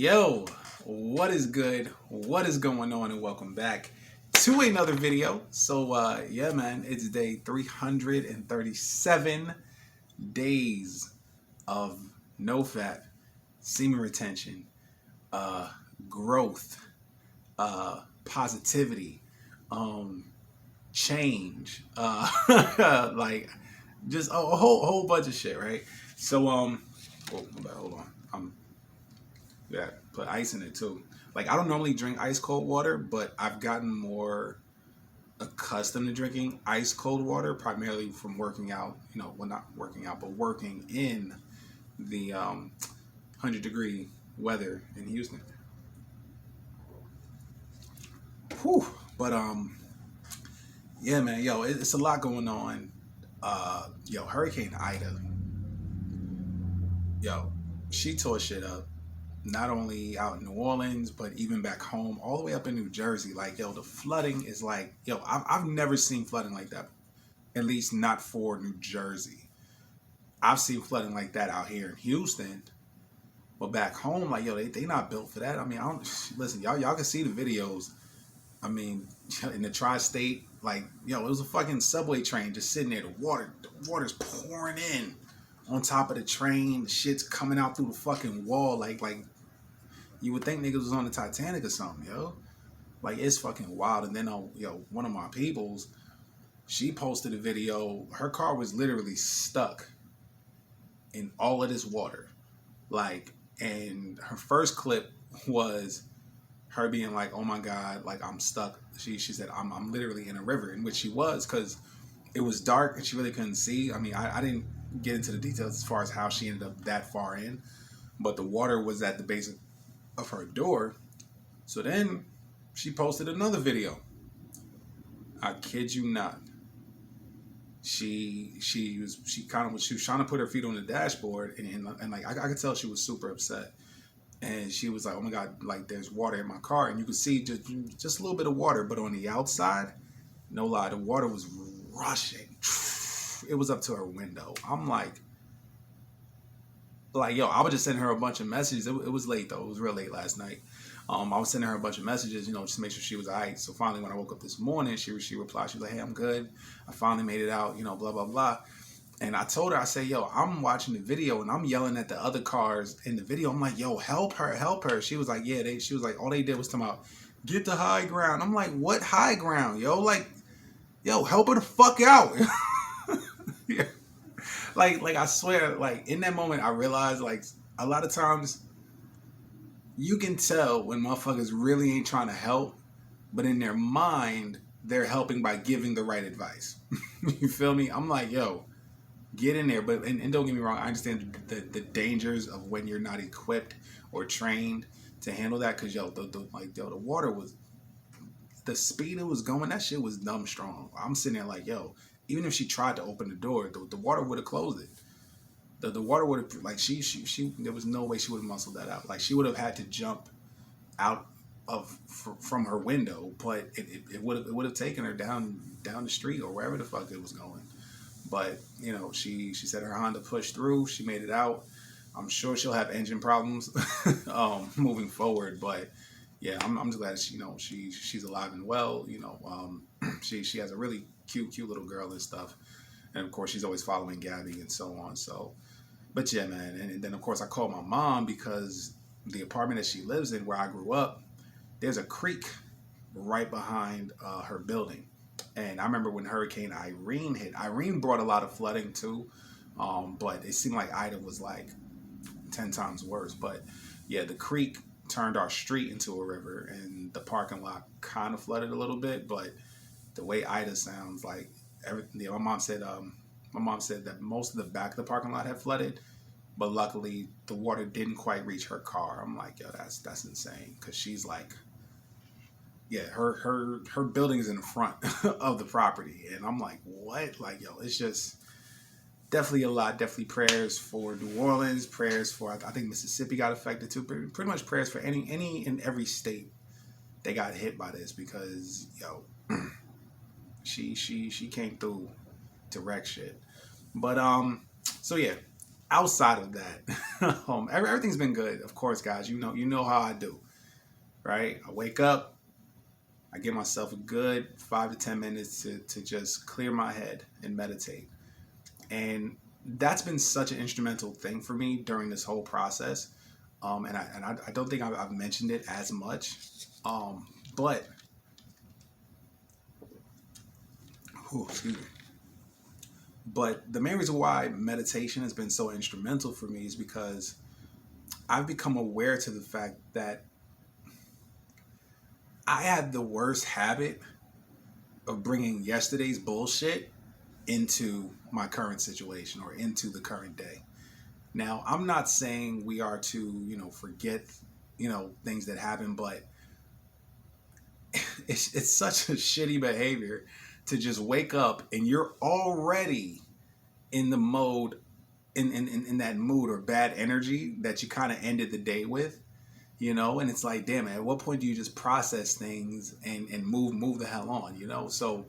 Yo, what is good? What is going on? And welcome back to another video. So yeah, man, it's day 337 days of no fap, semen retention, uh, growth, positivity, change, like just a whole bunch of shit, right? So oh, my bad, hold on. Yeah, put ice in it too. Like I don't normally drink ice cold water, but I've gotten more accustomed to drinking ice cold water, primarily from working out. Well, not working out, but working in the 100-degree weather in Houston. Whew. But yeah, man, yo, it's a lot going on. Yo, Hurricane Ida, yo, she tore shit up. Not only out in New Orleans, but even back home, all the way up in New Jersey. Like, yo, the flooding is like, yo, I've never seen flooding like that. At least not for New Jersey. I've seen flooding like that out here in Houston. But back home, like, yo, they not built for that. I mean, I don't listen, y'all can see the videos. I mean, in the tri-state, like, yo, it was a fucking subway train just sitting there. The water's pouring in on top of the train. The shit's coming out through the fucking wall. Like you would think niggas was on the Titanic or something, yo. Like, it's fucking wild. And then, yo, one of my peoples, she posted a video. Her car was literally stuck in all of this water. Like, and her first clip was her being like, oh my God, like, I'm stuck. She said, I'm literally in a river, in which she was, because it was dark and she really couldn't see. I mean, I didn't get into the details as far as how she ended up that far in, but the water was at the base of her door. So then she posted another video. I kid you not. She was trying to put her feet on the dashboard, and like I could tell she was super upset. And she was like, oh my God, like, there's water in my car, and you could see just a little bit of water, but on the outside, no lie, the water was rushing. It was up to her window. I'm like, yo, I was just sending her a bunch of messages. It was late though. It was real late last night. I was sending her a bunch of messages, just to make sure she was all right. So finally, when I woke up this morning, she replied. She was like, hey, I'm good. I finally made it out, blah, blah, blah. And I told her, I said, yo, I'm watching the video and I'm yelling at the other cars in the video. I'm like, yo, help her, help her. She was like, yeah, she was like, all they did was come out, get the high ground. I'm like, what high ground, yo? Like, yo, help her the fuck out. Yeah. Like I swear, like, in that moment, I realized, like, a lot of times you can tell when motherfuckers really ain't trying to help, but in their mind, they're helping by giving the right advice. You feel me? I'm like, yo, get in there. But and don't get me wrong, I understand the dangers of when you're not equipped or trained to handle that. Cause yo, the water was, the speed it was going, that shit was dumb strong. I'm sitting there like, yo, even if she tried to open the door, the water would have closed it. The water would have, like, she there was no way she would have muscled that out. Like, she would have had to jump out from her window, but it would have taken her down the street or wherever the fuck it was going. But she said her Honda pushed through. She made it out. I'm sure she'll have engine problems moving forward, but yeah, I'm just glad she's alive and well. She has a really cute little girl and stuff, and of course she's always following Gabby and so on. So, but yeah, man, and then of course I called my mom because the apartment that she lives in, where I grew up, there's a creek right behind her building. And I remember when Hurricane Irene hit. Irene brought a lot of flooding too, but it seemed like Ida was like 10 times worse. But yeah, the creek turned our street into a river, and the parking lot kind of flooded a little bit. But the way Ida sounds, like, everything. My mom said that most of the back of the parking lot had flooded, but luckily the water didn't quite reach her car. I'm like, yo, that's insane, because she's like, yeah, her building is in the front of the property, and I'm like, what? Like, yo, it's just definitely a lot. Definitely prayers for New Orleans, prayers for, I think Mississippi got affected too. Pretty much prayers for any and every state they got hit by this, because yo, she came through to wreck shit. But so yeah, outside of that, everything's been good. Of course, guys, you know how I do, right? I wake up, I give myself a good 5 to 10 minutes to just clear my head and meditate. And that's been such an instrumental thing for me during this whole process. And I don't think I've mentioned it as much. But, excuse me. But the main reason why meditation has been so instrumental for me is because I've become aware to the fact that I had the worst habit of bringing yesterday's bullshit into my current situation or into the current day. Now, I'm not saying we are to, forget, things that happen, but it's such a shitty behavior to just wake up and you're already in the mode, in that mood or bad energy that you kind of ended the day with, and it's like, damn, at what point do you just process things and move the hell on, So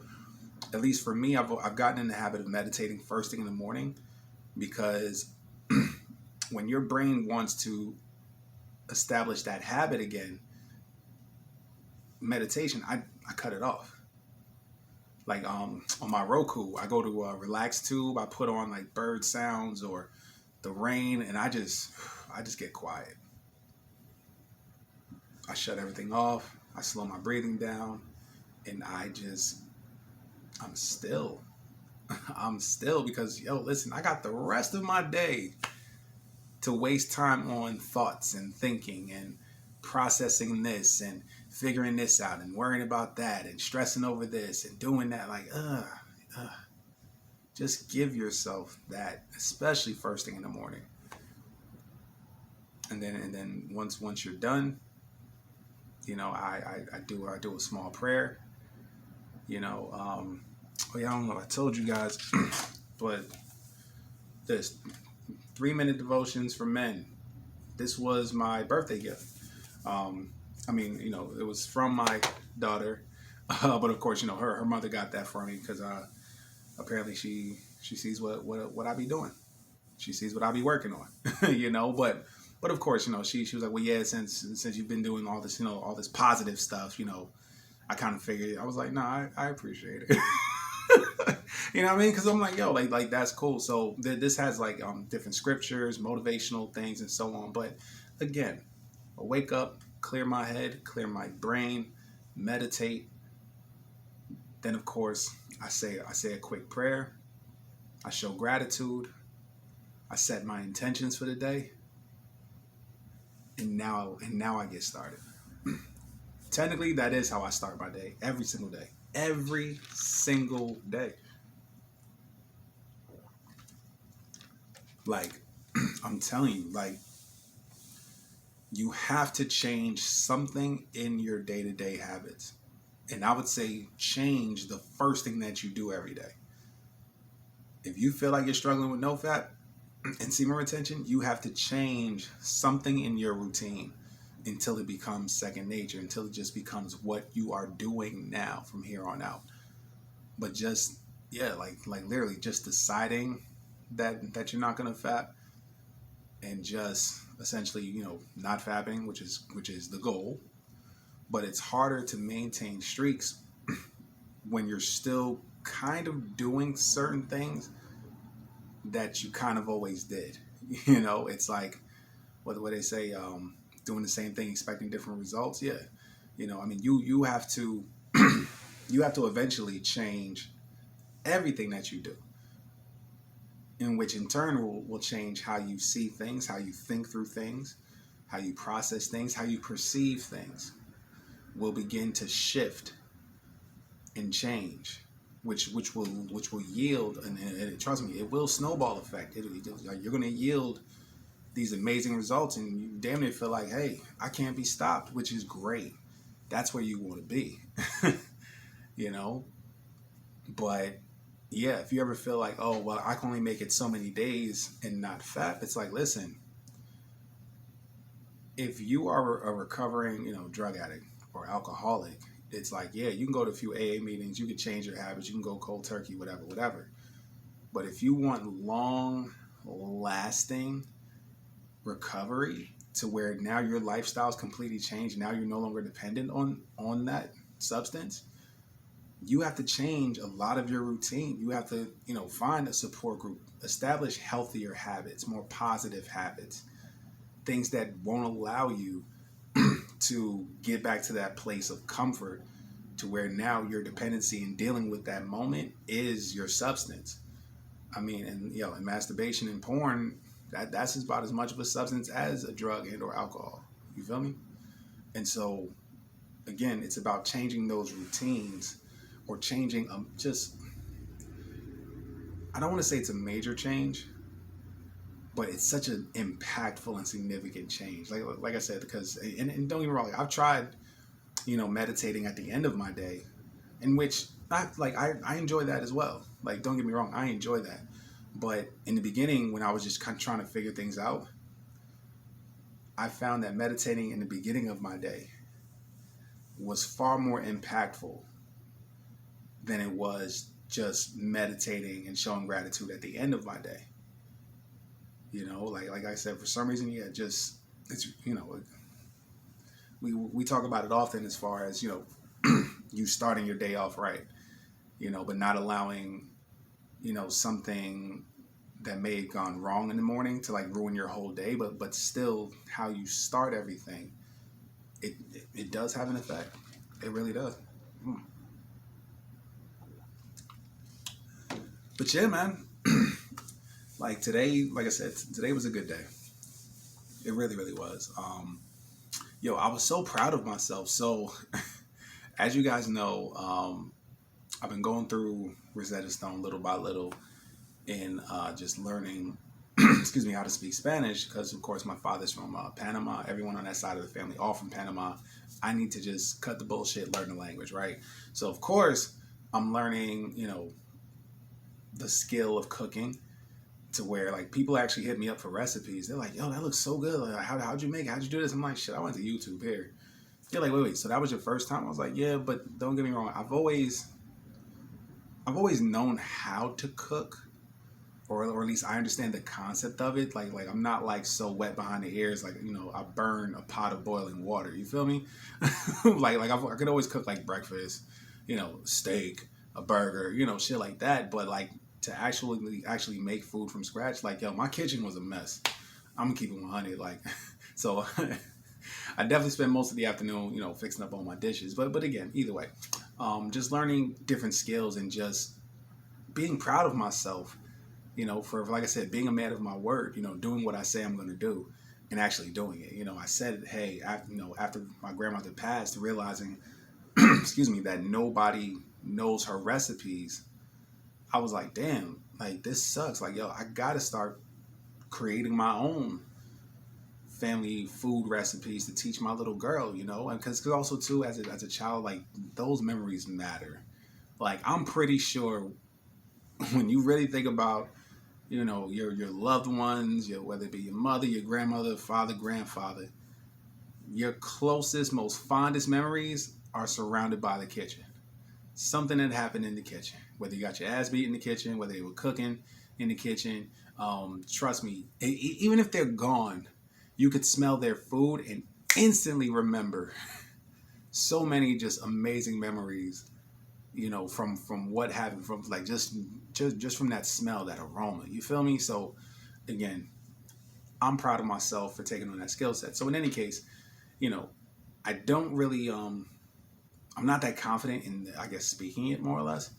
at least for me, I've gotten in the habit of meditating first thing in the morning, because when your brain wants to establish that habit again, meditation, I cut it off. Like on my Roku, I go to a relax tube. I put on like bird sounds or the rain, and I just get quiet. I shut everything off. I slow my breathing down, and I'm still. I'm still, because listen, I got the rest of my day to waste time on thoughts and thinking and processing this and figuring this out and worrying about that and stressing over this and doing that. Like, just give yourself that, especially first thing in the morning. And then once you're done, I do a small prayer. I don't know if I told you guys, but this 3-minute devotions for men. This was my birthday gift. It was from my daughter, but of course, her mother got that for me because apparently she sees what I be doing. She sees what I be working on, But of course, she was like, well, yeah, since you've been doing all this, all this positive stuff, I kind of figured. I was like, nah, I appreciate it. You know what I mean? Because I'm like, like that's cool. So this has like different scriptures, motivational things, and so on. But again, I wake up, clear my head, clear my brain, meditate. Then, of course, I say a quick prayer. I show gratitude. I set my intentions for the day. And now I get started. Technically, that is how I start my day. Every single day. Every single day. Like, I'm telling you, like, you have to change something in your day-to-day habits. And I would say change the first thing that you do every day. If you feel like you're struggling with NoFap and semen retention, you have to change something in your routine until it becomes second nature, until it just becomes what you are doing now from here on out. But just, like literally just deciding that you're not going to fap and just essentially, not fapping, which is the goal. But it's harder to maintain streaks when you're still kind of doing certain things that you kind of always did. It's like what they say, doing the same thing, expecting different results. Yeah. You have to you have to eventually change everything that you do, in which in turn will change how you see things, how you think through things, how you process things, how you perceive things will begin to shift and change, which will yield, and trust me, it will snowball effect. You're going to yield these amazing results, and you damn near feel like, hey, I can't be stopped, which is great. That's where you want to be, But yeah, if you ever feel like, oh, well, I can only make it so many days and not fap, it's like, listen, if you are a recovering, drug addict or alcoholic, it's like, yeah, you can go to a few AA meetings, you can change your habits, you can go cold turkey, whatever. But if you want lasting recovery to where now your lifestyle's completely changed. Now you're no longer dependent on that substance. You have to change a lot of your routine. You have to, find a support group, establish healthier habits, more positive habits, things that won't allow you to get back to that place of comfort to where now your dependency in dealing with that moment is your substance. I mean, and masturbation and porn, that's about as much of a substance as a drug and or alcohol. You feel me? And so, again, it's about changing those routines or changing I don't want to say it's a major change, but it's such an impactful and significant change. Like I said, because, and don't get me wrong, I've tried, meditating at the end of my day, in which I enjoy that as well. Like, don't get me wrong, I enjoy that. But in the beginning, when I was just kind of trying to figure things out, I found that meditating in the beginning of my day was far more impactful than it was just meditating and showing gratitude at the end of my day. Like I said, for some reason, it's we talk about it often as far as, you starting your day off right, but not allowing, something that may have gone wrong in the morning to ruin your whole day, but still how you start everything, it does have an effect. It really does. But yeah, man, today, like I said, today was a good day. It really, really was. I was so proud of myself. So as you guys know, I've been going through Rosetta Stone little by little in just learning, how to speak Spanish, because of course my father's from Panama. Everyone on that side of the family, all from Panama. I need to just cut the bullshit, learn the language, right? So of course I'm learning, the skill of cooking to where people actually hit me up for recipes. They're like, yo, that looks so good. Like, how'd you make it? How'd you do this? I'm like, shit, I went to YouTube here. They're like, wait, so that was your first time? I was like, yeah, but don't get me wrong. I've always known how to cook, or at least I understand the concept of it. Like I'm not so wet behind the ears. I burn a pot of boiling water. You feel me? I could always cook breakfast, steak, a burger, shit like that. But to actually make food from scratch, my kitchen was a mess. I'm gonna keep it 100. So I definitely spend most of the afternoon, fixing up all my dishes. But again, either way, just learning different skills and just being proud of myself, for, like I said, being a man of my word, doing what I say I'm going to do and actually doing it. I said, hey, after my grandmother passed, realizing, that nobody knows her recipes, I was like, damn, this sucks. I got to start creating my own family food recipes to teach my little girl, and because also too, as a child, those memories matter. I'm pretty sure when you really think about, your loved ones, whether it be your mother, your grandmother, father, grandfather, your closest, most fondest memories are surrounded by the kitchen. Something that happened in the kitchen, whether you got your ass beat in the kitchen, whether they were cooking in the kitchen. Trust me, even if they're gone, you could smell their food and instantly remember so many just amazing memories, from what happened, from just from that smell, that aroma. You feel me? So again, I'm proud of myself for taking on that skill set. So in any case, I don't really I'm not that confident in, I guess, speaking it, more or less.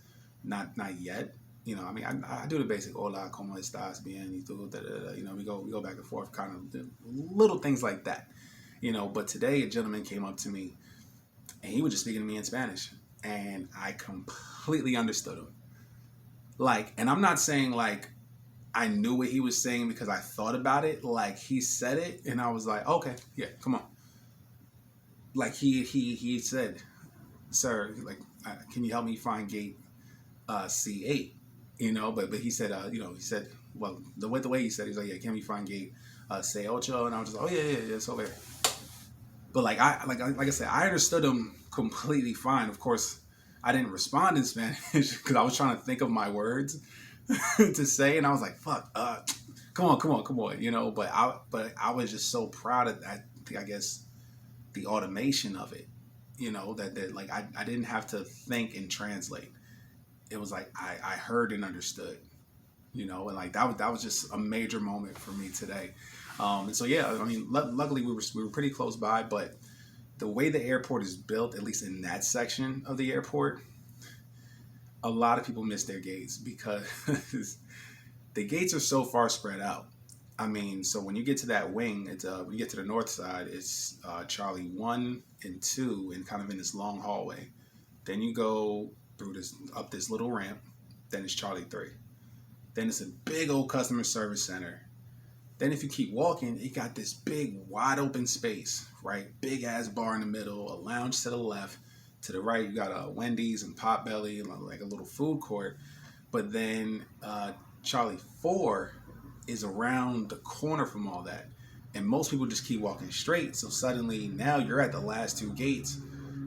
Not yet. I do the basic hola, como estás, bien, y tú, da, da, da. We go back and forth, kind of little things like that. But today a gentleman came up to me and he was just speaking to me in Spanish, and I completely understood him. And I'm not saying I knew what he was saying because I thought about it. He said it and I was like, okay, yeah, come on. He said, sir, can you help me find gate C8? But he said, he said, well, the way he said it, he's like, yeah, can we find gate C8? And I was just like, oh yeah, it's over there. But like I said, I understood him completely fine. Of course, I didn't respond in Spanish because I was trying to think of my words to say, and I was like, fuck, come on, you know. But I was just so proud of that. I guess the automation of it, you know, that like I didn't have to think and translate. It was like I heard and understood, you know, and like that was just a major moment for me today. And so yeah, I mean, luckily we were pretty close by, but the way the airport is built, at least in that section of the airport, a lot of people miss their gates because the gates are so far spread out. I mean, so when you get to that wing, it's when you get to the north side, it's Charlie 1 and 2, and kind of in this long hallway. Then you go through this up this little ramp. Then it's Charlie 3. Then it's a big old customer service center. Then if you keep walking, it got this big wide open space, right? Big ass bar in the middle, a lounge to the left. To the right, you got a Wendy's and Potbelly and like a little food court. But then Charlie 4 is around the corner from all that. And most people just keep walking straight. So suddenly now you're at the last two gates.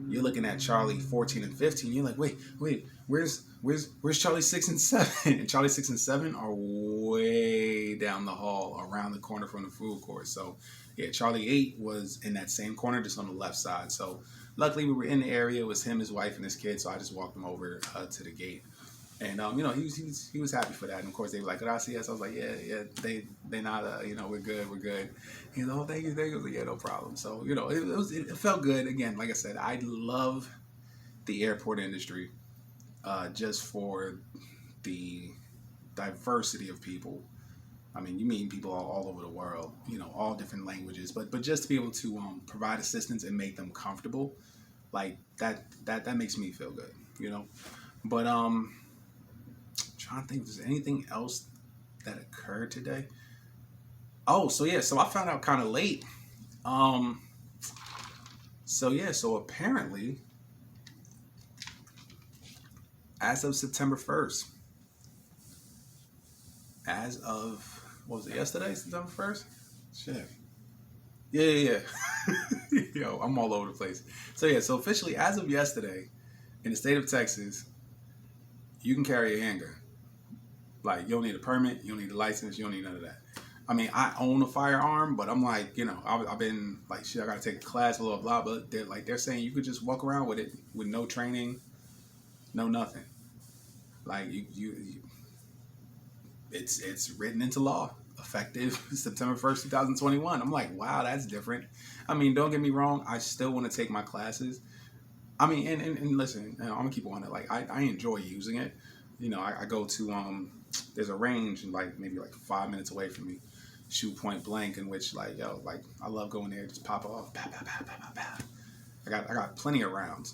You're looking at Charlie 14 and 15. You're like, wait, where's Charlie 6 and 7? And Charlie 6 and 7 are way down the hall around the corner from the food court. So yeah, Charlie 8 was in that same corner, just on the left side. So luckily we were in the area. It was him, his wife, and his kid. So I just walked him over to the gate. And you know, he was happy for that. And of course they were like, gracias. I was like, yeah, they not you know, we're good. He's like, oh, thank you. I was like, yeah, no problem. So you know, it felt good. Again, like I said, I love the airport industry, just for the diversity of people. I mean, you meet people all over the world, you know, all different languages, but just to be able to provide assistance and make them comfortable, like that makes me feel good, you know. But trying to think if there's anything else that occurred today. Oh, so yeah, so I found out kind of late. So yeah, so apparently, as of September 1st, as of, what was it, yesterday, September 1st? Shit. Yeah. Yo, I'm all over the place. So yeah, so officially, as of yesterday, in the state of Texas, you can carry a handgun. Like, you don't need a permit, you don't need a license, you don't need none of that. I mean, I own a firearm, but I'm like, you know, I've been like, shit, I gotta take a class, blah, blah, blah. But they're saying you could just walk around with it with no training, no nothing. Like, it's written into law, effective September 1st, 2021. I'm like, wow, that's different. I mean, don't get me wrong, I still want to take my classes. I mean, and listen, I'm gonna keep on it. Like, I enjoy using it. You know, I go to there's a range like maybe like 5 minutes away from me, shoot point blank, in which like, yo, like I love going there, just pop off, pow, pow, pow, pow, pow, pow. I got plenty of rounds,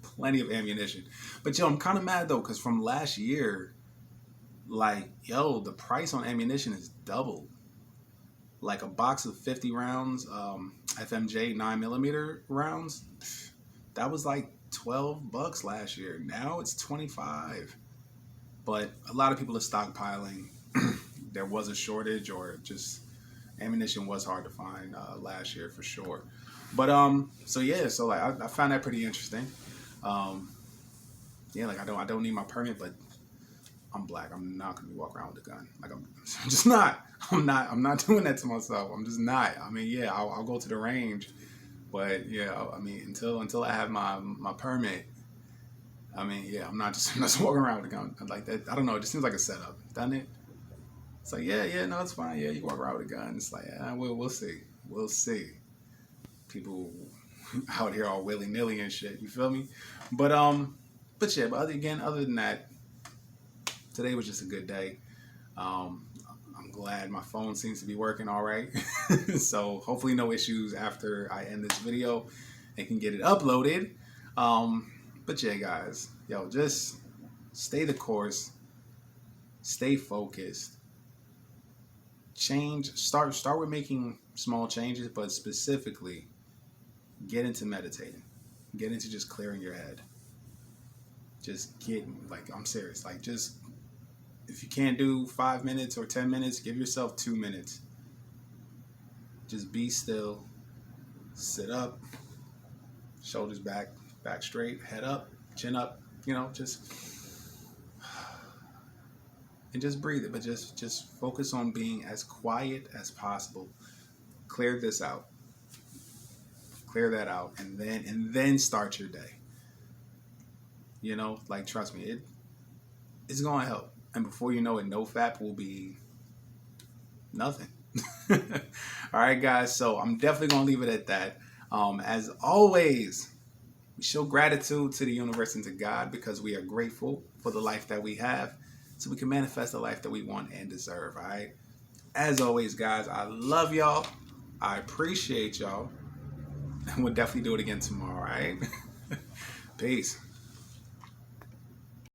plenty of ammunition. But yo, I'm kind of mad though, because from last year, like, yo, the price on ammunition is doubled. Like a box of 50 rounds, FMJ 9mm rounds, that was like $12 last year. Now it's 25. But a lot of people are stockpiling. There was a shortage, or just ammunition was hard to find last year for sure. But so yeah, so like I found that pretty interesting. Yeah, like I don't need my permit, but I'm black. I'm not gonna be walking around with a gun. Like I'm just not. I'm not doing that to myself. I'm just not. I mean, yeah, I'll go to the range, but yeah, I mean, until I have my permit. I mean, yeah, I'm not just walking around with a gun like that. I don't know. It just seems like a setup, doesn't it? It's like, yeah, no, it's fine. Yeah, you walk around with a gun. It's like, we'll see. People out here all willy nilly and shit. You feel me? But yeah. But other than that, today was just a good day. I'm glad my phone seems to be working all right. So hopefully no issues after I end this video and can get it uploaded. But yeah, guys, yo, just stay the course, stay focused, start with making small changes, but specifically get into meditating, get into just clearing your head. Just I'm serious, like just, if you can't do 5 minutes or 10 minutes, give yourself 2 minutes. Just be still, sit up, shoulders back straight, head up, chin up, you know, just and just breathe it. But just focus on being as quiet as possible. Clear this out. Clear that out, and then start your day. You know, like trust me, it's gonna help. And before you know it, NoFap will be nothing. All right, guys. So I'm definitely gonna leave it at that. As always, we show gratitude to the universe and to God because we are grateful for the life that we have, so we can manifest the life that we want and deserve. All right. As always, guys, I love y'all. I appreciate y'all. And we'll definitely do it again tomorrow. All right. Peace.